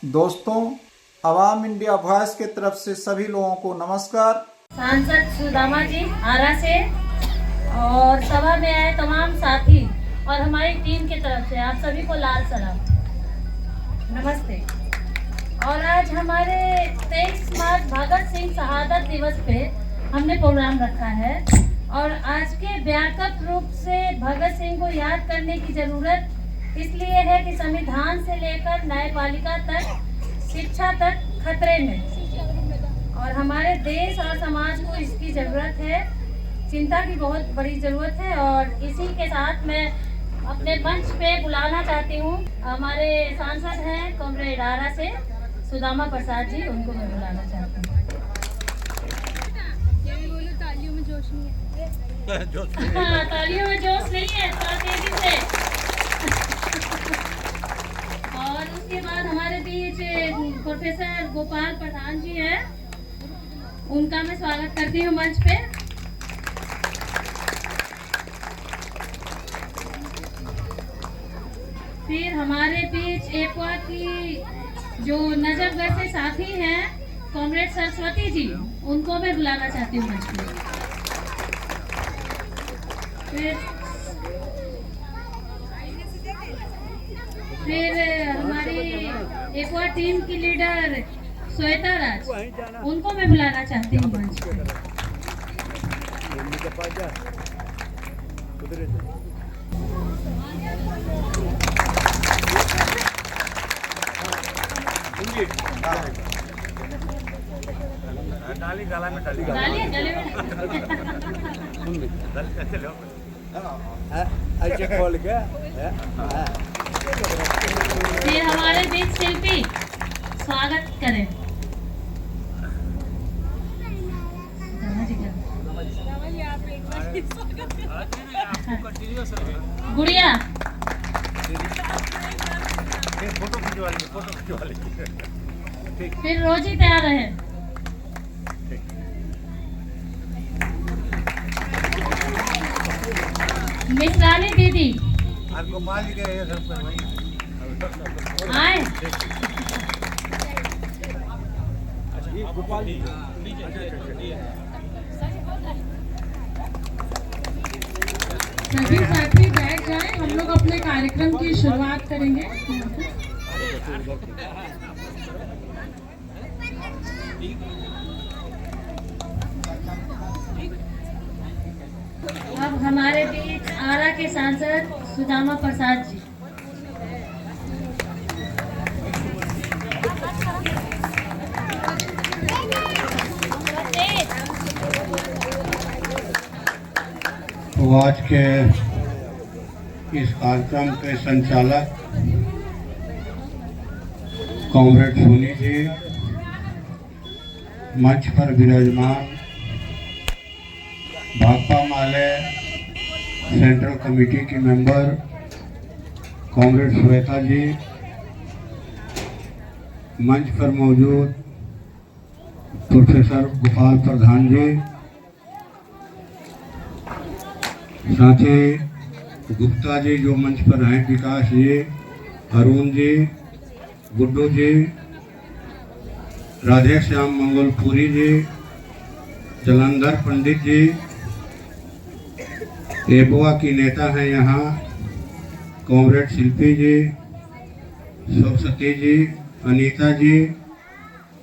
दोस्तों, अवाम India voice की तरफ से सभी लोगों को नमस्कार। सांसद सुदामा जी आरा से और सभा में आए तमाम साथी और हमारी टीम की तरफ से आप सभी को लाल सलाम, नमस्ते। और आज हमारे 23 मार्च भगत सिंह शहादत दिवस पे हमने प्रोग्राम रखा है और आज के व्यापक रूप से भगत सिंह को याद करने की जरूरत इसलिए है कि संविधान से लेकर न्यायपालिका तक, शिक्षा तक खतरे में और हमारे देश और समाज को इसकी ज़रूरत है, चिंता की बहुत बड़ी ज़रूरत है। और इसी के साथ मैं अपने मंच पे बुलाना चाहती हूँ हमारे सांसद हैं कॉमरेड आरा से सुदामा प्रसाद जी, उनको मैं बुलाना चाहती हूँ। तालियों में जोश नहीं है। हाँ, तालियों में जोश नहीं है, तेजी से। और उसके बाद हमारे बीच प्रोफेसर गोपाल प्रधान जी हैं, उनका मैं स्वागत करती हूँ मंच पे। फिर हमारे बीच एपवा की जो नजफगढ़ से साथी हैं कॉमरेड सरस्वती जी, उनको मैं बुलाना चाहती हूँ मंच पे। फिर हमारी एपवा टीम की लीडर श्वेता राज, उनको मैं बुलाना चाहती हूँ मंच पे। डाली गला में डाली गले में चलो ऐसे खोल के फिर हमारे बीच शिल्पी स्वागत करें। गुड़िया फोटो खिंचवा लीजिए। फिर रोजी तैयार रहे। मिश्रानी दीदी गोपाल जी के आए। गोपाल जी सभी साथी बैठ जाएं, हम लोग अपने कार्यक्रम की शुरुआत करेंगे। अब हमारे बीच आरा के सांसद सुदामा प्रसाद जी। तो आज के इस कार्यक्रम के संचालक कॉमरेड सोनी जी, मंच पर विराजमान भाकपा माले सेंट्रल कमेटी की मेंबर कॉमरेड श्वेता जी, मंच पर मौजूद प्रोफेसर गोपाल प्रधान जी, साथी गुप्ता जी जो मंच पर हैं, विकास जी, अरुण जी, गुड्डू जी, राधे श्याम मंगलपुरी जी, जलंधर पंडित जी, एपवा की नेता हैं यहाँ कॉमरेड शिल्पी जी, सरस्वती जी, अनीता जी,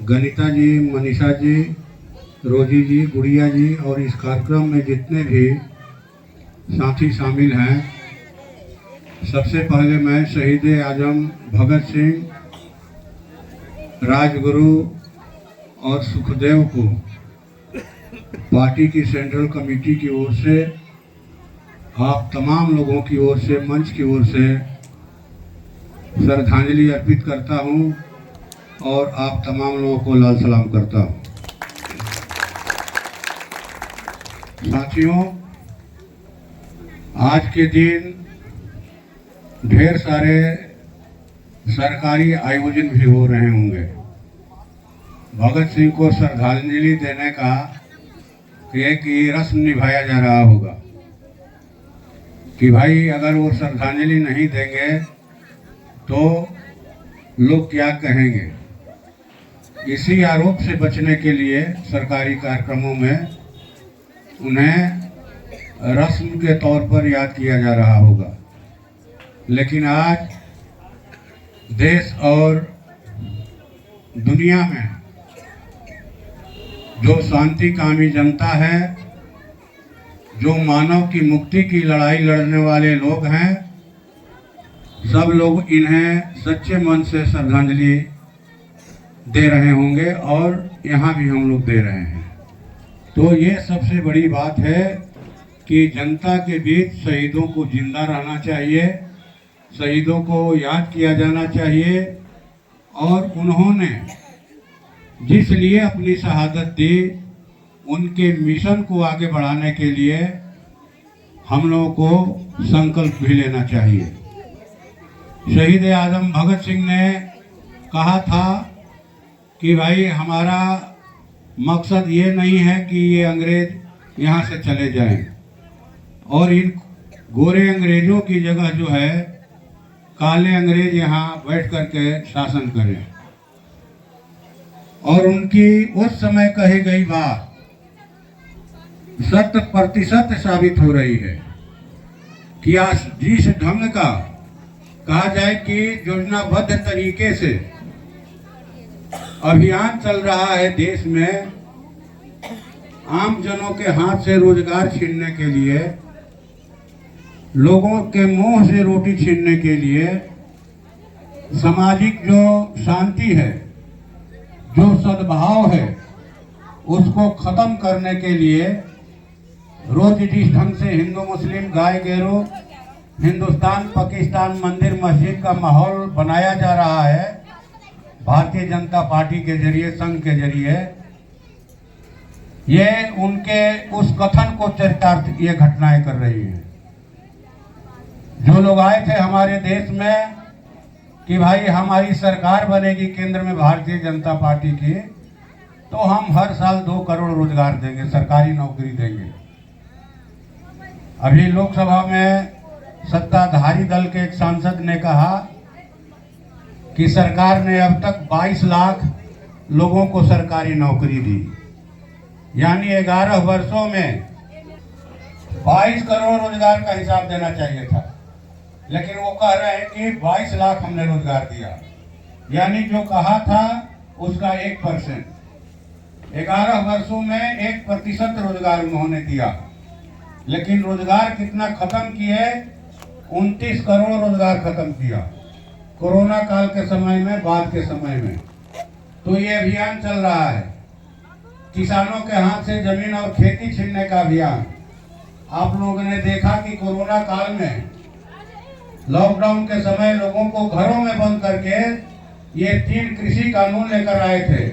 गनीता जी, मनीषा जी, रोजी जी, गुड़िया जी और इस कार्यक्रम में जितने भी साथी शामिल हैं, सबसे पहले मैं शहीद आजम भगत सिंह, राजगुरु और सुखदेव को पार्टी की सेंट्रल कमेटी की ओर से, आप तमाम लोगों की ओर से, मंच की ओर से श्रद्धांजलि अर्पित करता हूं और आप तमाम लोगों को लाल सलाम करता हूं। साथियों, आज के दिन ढेर सारे सरकारी आयोजन भी हो रहे होंगे। भगत सिंह को श्रद्धांजलि देने का एक रस्म निभाया जा रहा होगा कि भाई अगर वो श्रद्धांजलि नहीं देंगे तो लोग क्या कहेंगे। इसी आरोप से बचने के लिए सरकारी कार्यक्रमों में उन्हें रस्म के तौर पर याद किया जा रहा होगा। लेकिन आज देश और दुनिया में जो शांतिकामी जनता है, जो मानव की मुक्ति की लड़ाई लड़ने वाले लोग हैं, सब लोग इन्हें सच्चे मन से श्रद्धांजलि दे रहे होंगे और यहाँ भी हम लोग दे रहे हैं। तो ये सबसे बड़ी बात है कि जनता के बीच शहीदों को जिंदा रहना चाहिए, शहीदों को याद किया जाना चाहिए और उन्होंने जिस लिए अपनी शहादत दी उनके मिशन को आगे बढ़ाने के लिए हम लोगों को संकल्प भी लेना चाहिए। शहीद आजम भगत सिंह ने कहा था कि भाई हमारा मकसद ये नहीं है कि ये अंग्रेज यहाँ से चले जाएं और इन गोरे अंग्रेजों की जगह जो है काले अंग्रेज यहाँ बैठ करके शासन करें। और उनकी उस समय कही गई बात 100% साबित हो रही है कि आज जिस ढंग का कहा जाए कि योजनाबद्ध तरीके से अभियान चल रहा है देश में आम जनों के हाथ से रोजगार छीनने के लिए, लोगों के मुंह से रोटी छीनने के लिए, सामाजिक जो शांति है, जो सद्भाव है, उसको खत्म करने के लिए रोज जिस ढंग से हिंदू मुस्लिम गाय गैरो हिंदुस्तान पाकिस्तान मंदिर मस्जिद का माहौल बनाया जा रहा है भारतीय जनता पार्टी के जरिए, संघ के जरिए, ये उनके उस कथन को चरितार्थ ये घटनाएं कर रही है। जो लोग आए थे हमारे देश में कि भाई हमारी सरकार बनेगी केंद्र में भारतीय जनता पार्टी की, तो हम हर साल 2 करोड़ रोजगार देंगे, सरकारी नौकरी देंगे। अभी लोकसभा में सत्ताधारी दल के एक सांसद ने कहा कि सरकार ने अब तक 22 लाख लोगों को सरकारी नौकरी दी, यानी 11 वर्षों में 22 करोड़ रोजगार का हिसाब देना चाहिए था, लेकिन वो कह रहे हैं कि 22 लाख हमने रोजगार दिया, यानी जो कहा था उसका 1%। 11 वर्षों में 1% रोजगार उन्होंने दिया, लेकिन रोजगार कितना खत्म किए? 29 करोड़ रोजगार खत्म किया कोरोना काल के समय में, बाद के समय में। तो ये अभियान चल रहा है किसानों के हाथ से जमीन और खेती छीनने का अभियान। आप लोगों ने देखा कि कोरोना काल में लॉकडाउन के समय लोगों को घरों में बंद करके ये 3 कृषि कानून लेकर आए थे।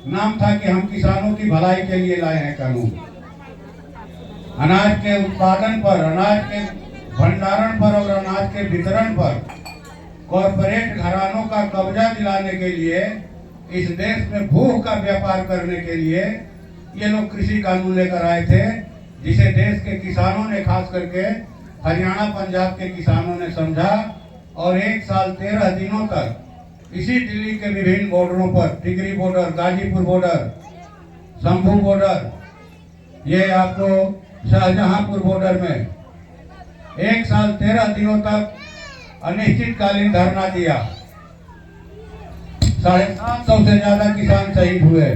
नाम था कि हम किसानों की भलाई के लिए लाए हैं कानून। अनाज के उत्पादन पर, अनाज के भंडारण पर और अनाज के वितरण पर कॉरपोरेट घरानों का कब्जा दिलाने के लिए, इस देश में भूख का व्यापार करने के लिए ये लोग कृषि कानून लेकर आए थे, जिसे देश के किसानों ने, खास करके हरियाणा पंजाब के किसानों ने समझा और 1 साल 13 दिनों तक इसी दिल्ली के विभिन्न बॉर्डरों पर, Tikri border, Ghazipur border, Shambhu border, ये आपको शाहजहांपुर बॉर्डर में 1 साल 13 दिनों तक अनिश्चितकालीन धरना दिया। 750 से ज्यादा किसान शहीद हुए।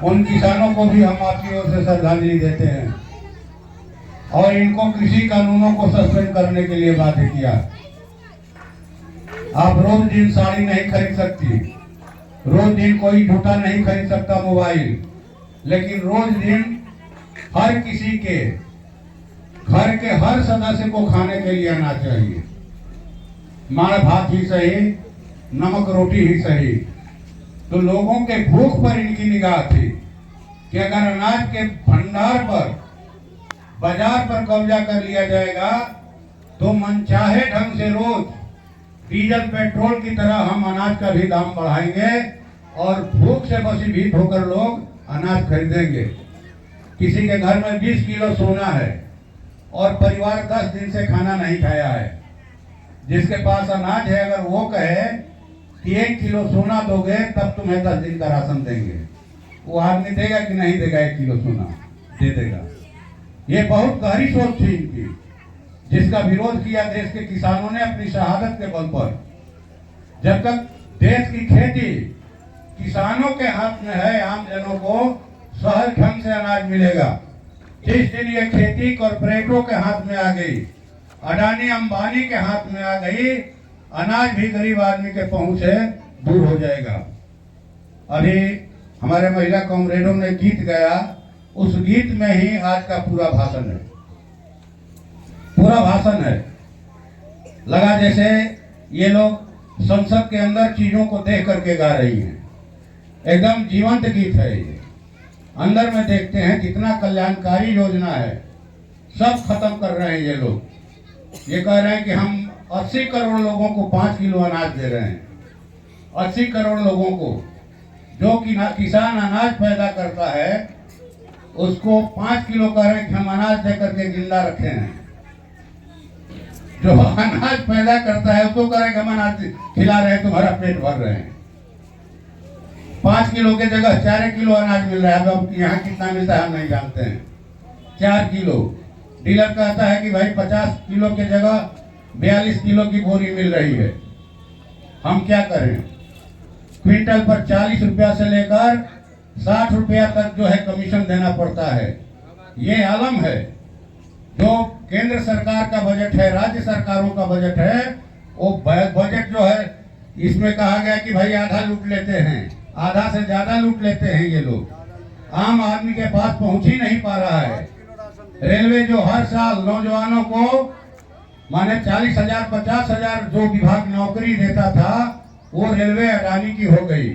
उन किसानों को भी हम आपकी ओर से श्रद्धांजलि देते हैं और इनको कृषि कानूनों को सस्पेंड करने के लिए बाध्य किया। आप रोज दिन साड़ी नहीं खरीद सकती, रोज दिन कोई जूता नहीं खरीद सकता, मोबाइल, लेकिन रोज दिन हर किसी के घर के हर सदस्य को खाने के लिए आना चाहिए। माड़ भात ही सही, नमक रोटी ही सही। तो लोगों के भूख पर इनकी निगाह थी कि अगर अनाज के भंडार पर, बाजार पर कब्जा कर लिया जाएगा तो मनचाहे ढंग से रोज डीजल पेट्रोल की तरह हम अनाज का भी दाम बढ़ाएंगे और भूख से वशीभूत होकर लोग अनाज खरीदेंगे। किसी के घर में 20 किलो सोना है और परिवार 10 दिन से खाना नहीं खाया है, जिसके पास अनाज है, अगर वो कहे कि 1 किलो सोना दोगे तब तुम्हें 10 दिन का राशन देंगे। वो आदमी देगा कि नहीं देगा? 1 किलो सोना दे देगा। ये बहुत गहरी सोच थी इनकी, जिसका विरोध किया देश के किसानों ने अपनी शहादत के बल पर। जब तक देश की खेती किसानों के हाथ में है, आम जनों को सहज ढंग से अनाज मिलेगा। जिस दिन ये खेती कॉर्पोरेटों के हाथ में आ गई, अडानी अंबानी के हाथ में आ गई, अनाज भी गरीब आदमी के पहुंच से दूर हो जाएगा। अभी हमारे महिला कॉमरेडों ने गीत गाया, उस गीत में ही आज का पूरा भाषण है। पूरा भाषण है, लगा जैसे ये लोग संसद के अंदर चीजों को देख करके गा रही हैं। एकदम जीवंत गीत है ये। अंदर में देखते हैं कितना कल्याणकारी योजना है, सब खत्म कर रहे हैं ये लोग। ये कह रहे हैं कि हम 80 करोड़ लोगों को 5 किलो अनाज दे रहे हैं। 80 करोड़ लोगों को, जो कि किसान अनाज पैदा करता है उसको 5 किलो कह रहे हैं कि हम अनाज दे करके जिंदा रखे हैं। जो अनाज पैदा करता है उसको कह रहे हैं कि हम अनाज खिला रहे हैं, तुम्हारा पेट भर रहे हैं। 5 किलो के जगह 4 किलो अनाज मिल रहा है। अब यहाँ कितना मिलता है हम नहीं जानते हैं। 4 किलो। डीलर कहता है कि भाई 50 किलो के जगह 42 किलो की बोरी मिल रही है। हम क्या करें? क्विंटल पर 40 रुपया से लेकर 60 रुपया तक जो है कमीशन देना पड़ता है। ये आलम है। जो केंद्र सरकार का बजट है, राज्य सरकारों का बजट है, वो बजट जो है इसमें कहा गया कि भाई आधा लूट लेते हैं, आधा से ज्यादा लूट लेते हैं ये लोग। आम आदमी के पास पहुंच ही नहीं पा रहा है। रेलवे जो हर साल नौजवानों को माने 40,000 50,000 जो विभाग नौकरी देता था, वो रेलवे अडानी की हो गई।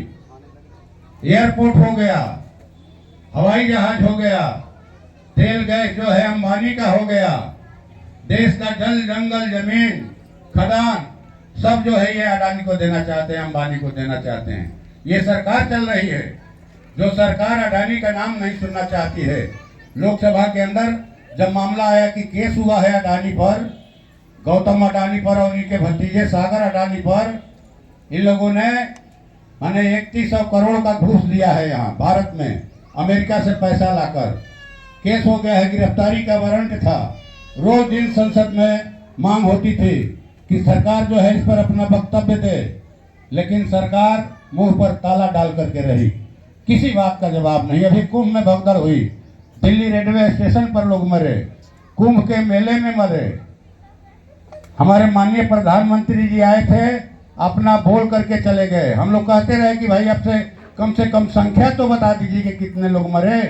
एयरपोर्ट हो गया, हवाई जहाज हो गया, तेल गैस जो है अंबानी का हो गया। देश का जल जंगल जमीन खदान सब जो है ये अडानी को देना चाहते हैं, अंबानी को देना चाहते हैं। ये सरकार चल रही है। जो सरकार अडानी का नाम नहीं सुनना चाहती है। लोकसभा के अंदर जब मामला आया कि केस हुआ है अडानी पर, गौतम अडानी पर और इनके भतीजे सागर अडानी पर, इन लोगों ने माने 3100 करोड़ का घूस दिया है यहाँ भारत में, अमेरिका से पैसा लाकर। केस हो गया है, गिरफ्तारी का वारंट था। रोज दिन संसद में मांग होती थी कि सरकार जो है इस पर अपना वक्तव्य दे, लेकिन सरकार मुंह पर ताला डाल करके रही। किसी बात का जवाब नहीं। अभी कुंभ में भगदड़ हुई, दिल्ली रेलवे स्टेशन पर लोग मरे, कुंभ के मेले में मरे। हमारे माननीय प्रधानमंत्री जी आए थे, अपना बोल करके चले गए। हम लोग कहते रहे कि भाई अब से कम संख्या तो बता दीजिए कि कितने लोग मरे,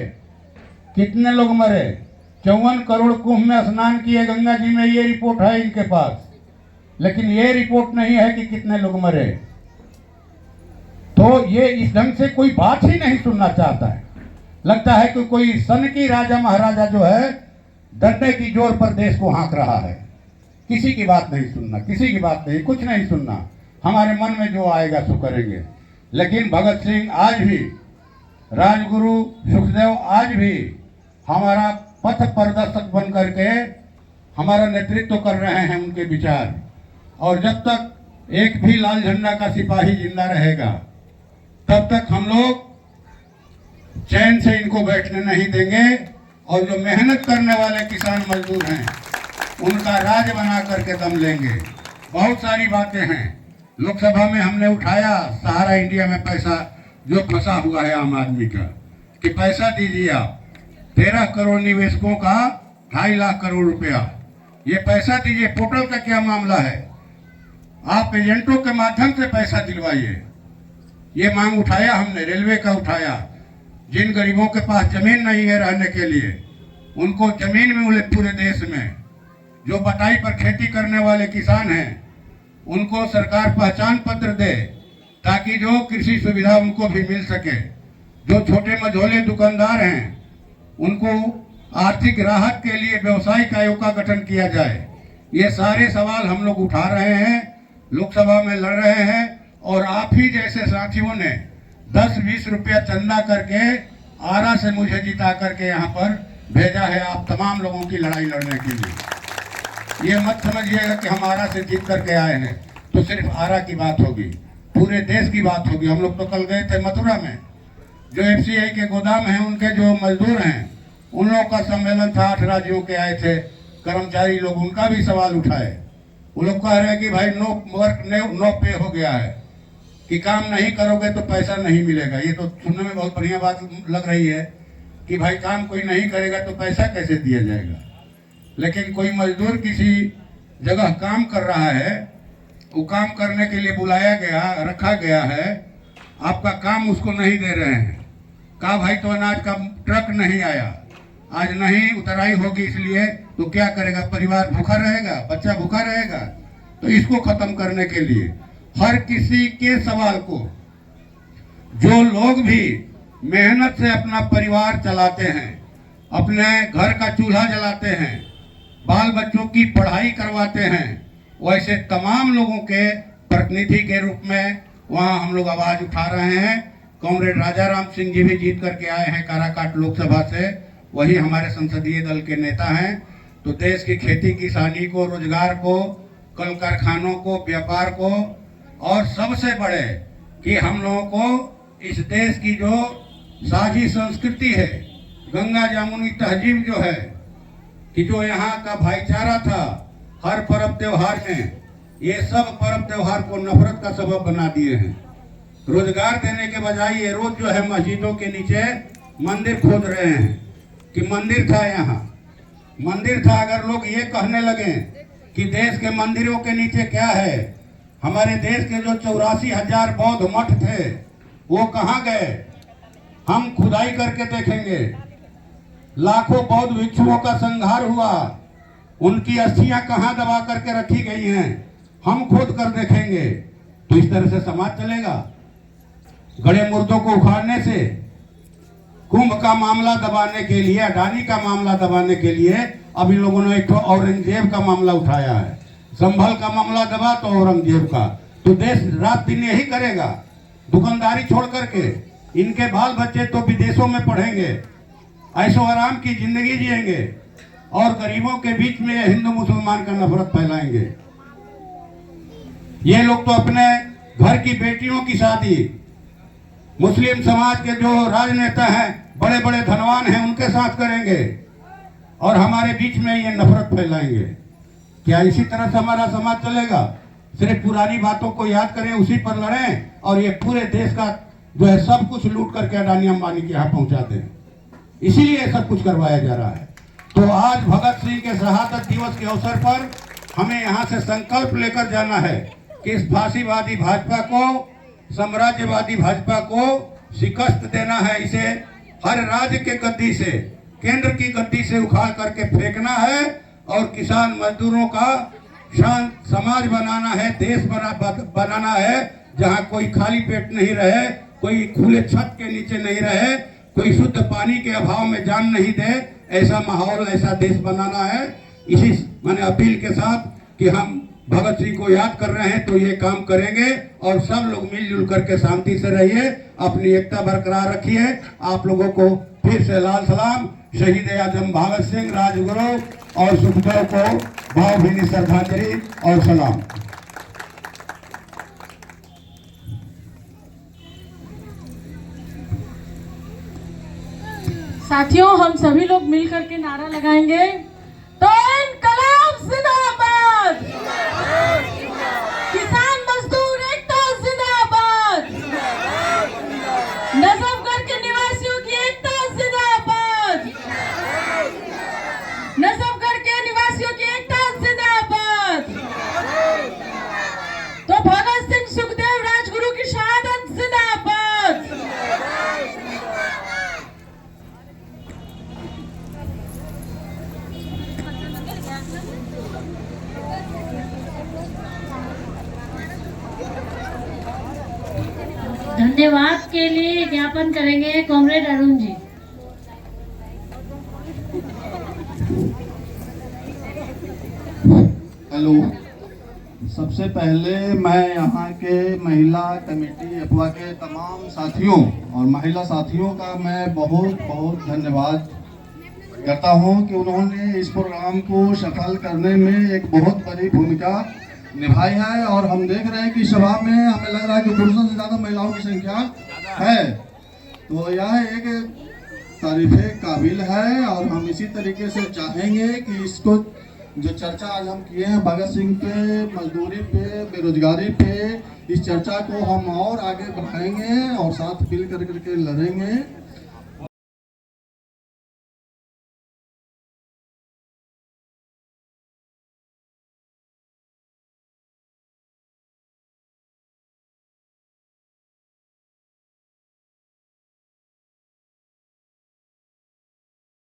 कितने लोग मरे। 54 करोड़ कुंभ में स्नान किए गंगा जी में, ये रिपोर्ट है इनके पास, लेकिन ये रिपोर्ट नहीं है कि कितने लोग मरे। तो ये इस ढंग से कोई बात ही नहीं सुनना चाहता है। लगता है कि कोई सन की राजा महाराजा जो है डंडे की जोर पर देश को हाँक रहा है। किसी की बात नहीं सुनना, किसी की बात नहीं, कुछ नहीं सुनना। हमारे मन में जो आएगा सो करेंगे। लेकिन भगत सिंह आज भी, राजगुरु सुखदेव आज भी हमारा पथ प्रदर्शक बन करके हमारा नेतृत्व कर रहे हैं उनके विचार। और जब तक एक भी लाल झंडा का सिपाही जिंदा रहेगा, तब तक हम लोग चैन से इनको बैठने नहीं देंगे। और जो मेहनत करने वाले किसान मजदूर हैं, उनका राज बना करके दम लेंगे। बहुत सारी बातें हैं। लोकसभा में हमने उठाया सहारा इंडिया में पैसा जो फंसा हुआ है आम आदमी का, कि पैसा दीजिए आप। 13 करोड़ निवेशकों का 2.5 लाख करोड़ रुपया, ये पैसा दीजिए। पोर्टल का क्या मामला है? आप एजेंटों के माध्यम से पैसा दिलवाइए। ये मांग उठाया हमने, रेलवे का उठाया। जिन गरीबों के पास जमीन नहीं है रहने के लिए, उनको जमीन मिले पूरे देश में। जो बटाई पर खेती करने वाले किसान हैं, उनको सरकार पहचान पत्र दे, ताकि जो कृषि सुविधा उनको भी मिल सके। जो छोटे मझोले दुकानदार हैं, उनको आर्थिक राहत के लिए व्यवसायिक आयोग का गठन किया जाए। ये सारे सवाल हम लोग उठा रहे हैं, लोकसभा में लड़ रहे हैं। और आप ही जैसे साथियों ने 10-20 रुपया चंदा करके आरा से मुझे जिता करके यहाँ पर भेजा है, आप तमाम लोगों की लड़ाई लड़ने के लिए। ये मत समझिएगा कि हम आरा से जीत करके आए हैं तो सिर्फ आरा की बात होगी। पूरे देश की बात होगी। हम लोग तो कल गए थे मथुरा में, जो एफसीआई के गोदाम हैं उनके जो मजदूर हैं उन लोगों का सम्मेलन था, 8 राज्यों के आए थे कर्मचारी लोग, उनका भी सवाल उठाए। वो लोग कह रहे हैं कि भाई नो वर्क नो पे हो गया है, कि काम नहीं करोगे तो पैसा नहीं मिलेगा। ये तो सुनने में बहुत बढ़िया बात लग रही है कि भाई काम कोई नहीं करेगा तो पैसा कैसे दिया जाएगा। लेकिन कोई मजदूर किसी जगह काम कर रहा है, वो काम करने के लिए बुलाया गया, रखा गया है, आपका काम उसको नहीं दे रहे हैं। कहा भाई तो अनाज का ट्रक नहीं आया, आज नहीं उतराई होगी, इसलिए तो क्या करेगा, परिवार भूखा रहेगा, बच्चा भूखा रहेगा। तो इसको खत्म करने के लिए हर किसी के सवाल को, जो लोग भी मेहनत से अपना परिवार चलाते हैं, अपने घर का चूल्हा जलाते हैं, बाल बच्चों की पढ़ाई करवाते हैं, वैसे तमाम लोगों के प्रतिनिधि के रूप में वहाँ हम लोग आवाज उठा रहे हैं। कॉमरेड राजा राम सिंह जी भी जीत करके आए हैं काराकाट लोकसभा से, वही हमारे संसदीय दल के नेता हैं। तो देश की खेती किसानी को, रोजगार को, कल कारखानों को, व्यापार को, और सबसे बड़े कि हम लोगों को इस देश की जो साझी संस्कृति है, गंगा जामुनी तहजीब जो है, कि जो यहाँ का भाईचारा था हर पर्व त्योहार में, ये सब पर्व त्योहार को नफरत का सबब बना दिए हैं। रोजगार देने के बजाय ये रोज जो है मस्जिदों के नीचे मंदिर खोद रहे हैं कि मंदिर था, यहाँ मंदिर था। अगर लोग ये कहने लगे कि देश के मंदिरों के नीचे क्या है, हमारे देश के जो 84,000 बौद्ध मठ थे वो कहाँ गए, हम खुदाई करके देखेंगे। लाखों बौद्ध भिक्षुओं का संहार हुआ, उनकी अस्थियां कहाँ दबा करके रखी गई हैं, हम खोद कर देखेंगे। तो इस तरह से समाज चलेगा? गड़े मुर्दों को उखाड़ने से, कुंभ का मामला दबाने के लिए, अडानी का मामला दबाने के लिए अब इन लोगों ने एक औरंगजेब का मामला उठाया है। संभल का मामला दबा तो औरंगजेब का। तो देश रात दिन यही करेगा, दुकानदारी छोड़ करके। इनके बाल बच्चे तो विदेशों में पढ़ेंगे, ऐशो आराम की जिंदगी जिएंगे, और गरीबों के बीच में हिंदू मुसलमान का नफरत फैलाएंगे। ये लोग तो अपने घर की बेटियों की शादी मुस्लिम समाज के जो राजनेता हैं, बड़े बड़े धनवान हैं, उनके साथ करेंगे, और हमारे बीच में ये नफरत फैलाएंगे। क्या इसी तरह से हमारा समाज चलेगा? सिर्फ पुरानी बातों को याद करें, उसी पर लड़ें, और ये पूरे देश का जो है सब कुछ लूट करके अडानी अंबानी के यहाँ पहुंचा दें। इसीलिए सब कुछ करवाया जा रहा है। तो आज भगत सिंह के शहादत दिवस के अवसर पर हमें यहाँ से संकल्प लेकर जाना है कि इस फांसीवादी भाजपा को, साम्राज्यवादी भाजपा को शिकस्त देना है। इसे हर राज्य के गद्दी से, केंद्र की गद्दी से उखाड़ करके फेंकना है, और किसान मजदूरों का शांत समाज बनाना है, देश बनाना है, जहाँ कोई खाली पेट नहीं रहे, कोई खुले छत के नीचे नहीं रहे, कोई शुद्ध पानी के अभाव में जान नहीं दे, ऐसा माहौल, ऐसा देश बनाना है। इसी मैंने अपील के साथ कि हम भगत सिंह को याद कर रहे हैं तो ये काम करेंगे, और सब लोग मिलजुल करके शांति से रहिए, अपनी एकता बरकरार रखिए। आप लोगों को फिर से लाल सलाम। शहीद आजम भगत सिंह, राजगुरु और सुखदेव को भावभीनी श्रद्धांजलि और सलाम। साथियों, हम सभी लोग मिलकर के नारा लगाएंगे, तो इनकलाब जिंदाबाद, किसान मजदूर एकता जिंदाबाद, नजफगढ़ के निवासियों की एकता जिंदाबाद, नजफगढ़ के निवासियों की एकता जिंदाबाद। तो भगत सिंह, सुखदेव, राजगुरु की शहादत जिंदाबाद। धन्यवाद के लिए ज्ञापन करेंगे कॉमरेड अरुण जी। हेलो, सबसे पहले मैं यहाँ के महिला कमेटी अफवा के तमाम साथियों और महिला साथियों का मैं बहुत बहुत धन्यवाद करता हूँ कि उन्होंने इस प्रोग्राम को सफल करने में एक बहुत बड़ी भूमिका निभाई है। और हम देख रहे हैं कि सभा में हमें लग रहा है कि पुरुषों से ज़्यादा महिलाओं की संख्या है, तो यह एक तारीफ़े काबिल है। और हम इसी तरीके से चाहेंगे कि इसको जो चर्चा आज हम किए हैं भगत सिंह पे, मजदूरी पे, बेरोजगारी पे, इस चर्चा को हम और आगे बढ़ाएंगे और साथ मिल करके लड़ेंगे।